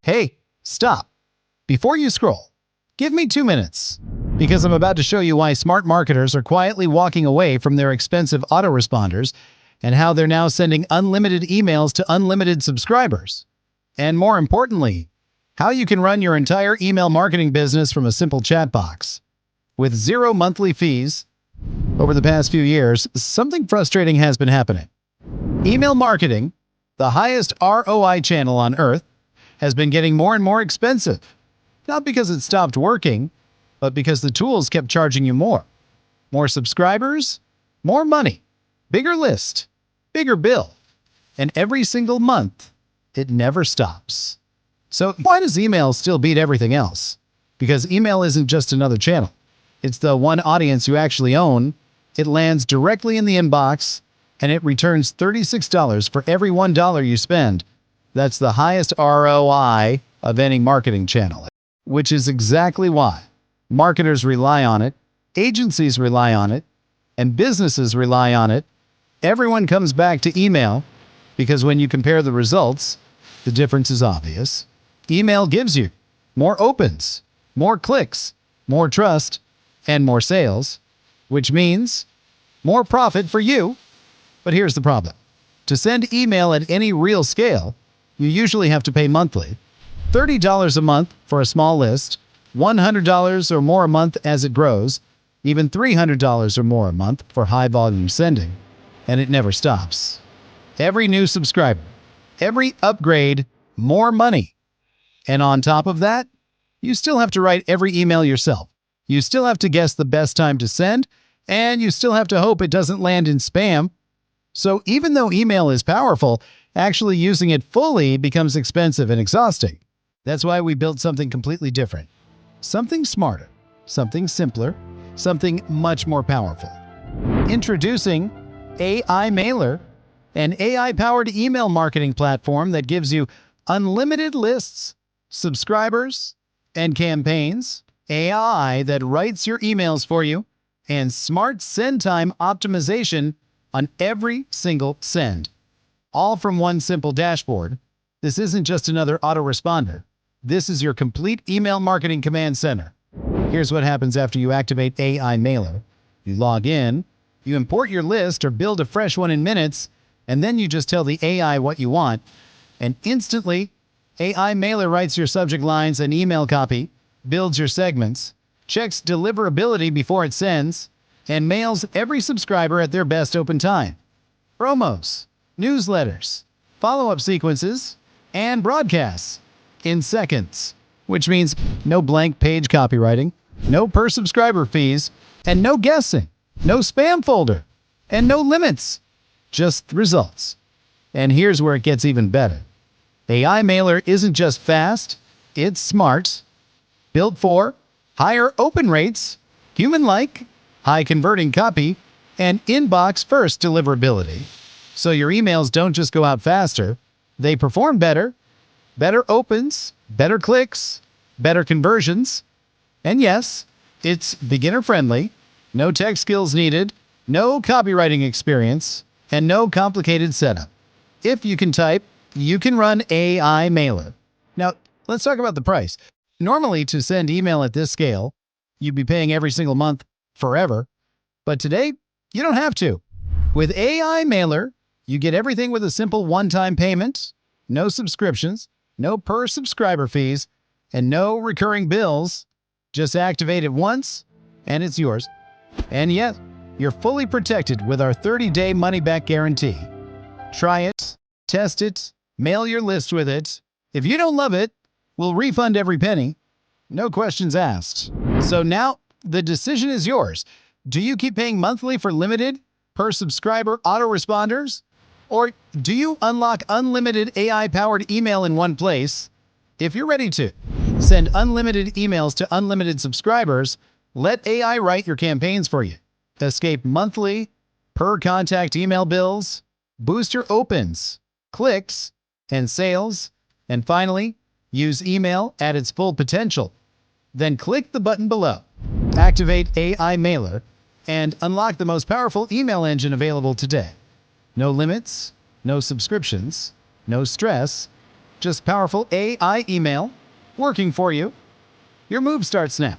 Hey, stop. Before you scroll, give me 2 minutes, because I'm about to show you why smart marketers are quietly walking away from their expensive autoresponders and how they're now sending unlimited emails to unlimited subscribers. And more importantly, how you can run your entire email marketing business from a simple chat box. With zero monthly fees, over the past few years, something frustrating has been happening. Email marketing, the highest ROI channel on earth, has been getting more and more expensive. Not because it stopped working, but because the tools kept charging you more. More subscribers, more money, bigger list, bigger bill. And every single month, it never stops. So why does email still beat everything else? Because email isn't just another channel. It's the one audience you actually own. It lands directly in the inbox, and it returns $36 for every $1 you spend. That's the highest ROI of any marketing channel, which is exactly why marketers rely on it, agencies rely on it, and businesses rely on it. Everyone comes back to email because when you compare the results, the difference is obvious. Email gives you more opens, more clicks, more trust, and more sales, which means more profit for you. But here's the problem. To send email at any real scale, you usually have to pay monthly. $30 a month for a small list, $100 or more a month as it grows, even $300 or more a month for high volume sending. And it never stops. Every new subscriber, every upgrade, more money. And on top of that, you still have to write every email yourself. You still have to guess the best time to send, and you still have to hope it doesn't land in spam. So even though email is powerful, actually using it fully becomes expensive and exhausting. That's why we built something completely different. Something smarter, something simpler, something much more powerful. Introducing AI Mailer, an AI-powered email marketing platform that gives you unlimited lists, subscribers, and campaigns, AI that writes your emails for you, and smart send time optimization on every single send. All from one simple dashboard. This isn't just another autoresponder. This is your complete email marketing command center. Here's what happens after you activate AI Mailer. You log in, you import your list or build a fresh one in minutes, and then you just tell the AI what you want, and instantly, AI Mailer writes your subject lines and email copy, builds your segments, checks deliverability before it sends, and mails every subscriber at their best open time. Promos, newsletters, follow-up sequences, and broadcasts in seconds, which means no blank page copywriting, no per subscriber fees, and no guessing, no spam folder, and no limits, just results. And here's where it gets even better. AI Mailer isn't just fast, it's smart, built for higher open rates, human-like, high-converting copy, and inbox-first deliverability. So your emails don't just go out faster, they perform better, better opens, better clicks, better conversions. And yes, it's beginner-friendly, no tech skills needed, no copywriting experience, and no complicated setup. If you can type, you can run AI Mailer. Now, let's talk about the price. Normally, to send email at this scale, you'd be paying every single month forever. But today, you don't have to. With AI Mailer, you get everything with a simple one-time payment, no subscriptions, no per subscriber fees, and no recurring bills. Just activate it once, and it's yours. And yes, you're fully protected with our 30-day money-back guarantee. Try it, test it, mail your list with it. If you don't love it, we'll refund every penny. No questions asked. So now, the decision is yours. Do you keep paying monthly for limited, per subscriber autoresponders? Or do you unlock unlimited AI-powered email in one place? If you're ready to send unlimited emails to unlimited subscribers, let AI write your campaigns for you. Escape monthly, per contact email bills, boost your opens, clicks, and sales, and finally, use email at its full potential. Then click the button below, activate AI Mailer, and unlock the most powerful email engine available today. No limits, no subscriptions, no stress, just powerful AI email working for you. Your move starts now.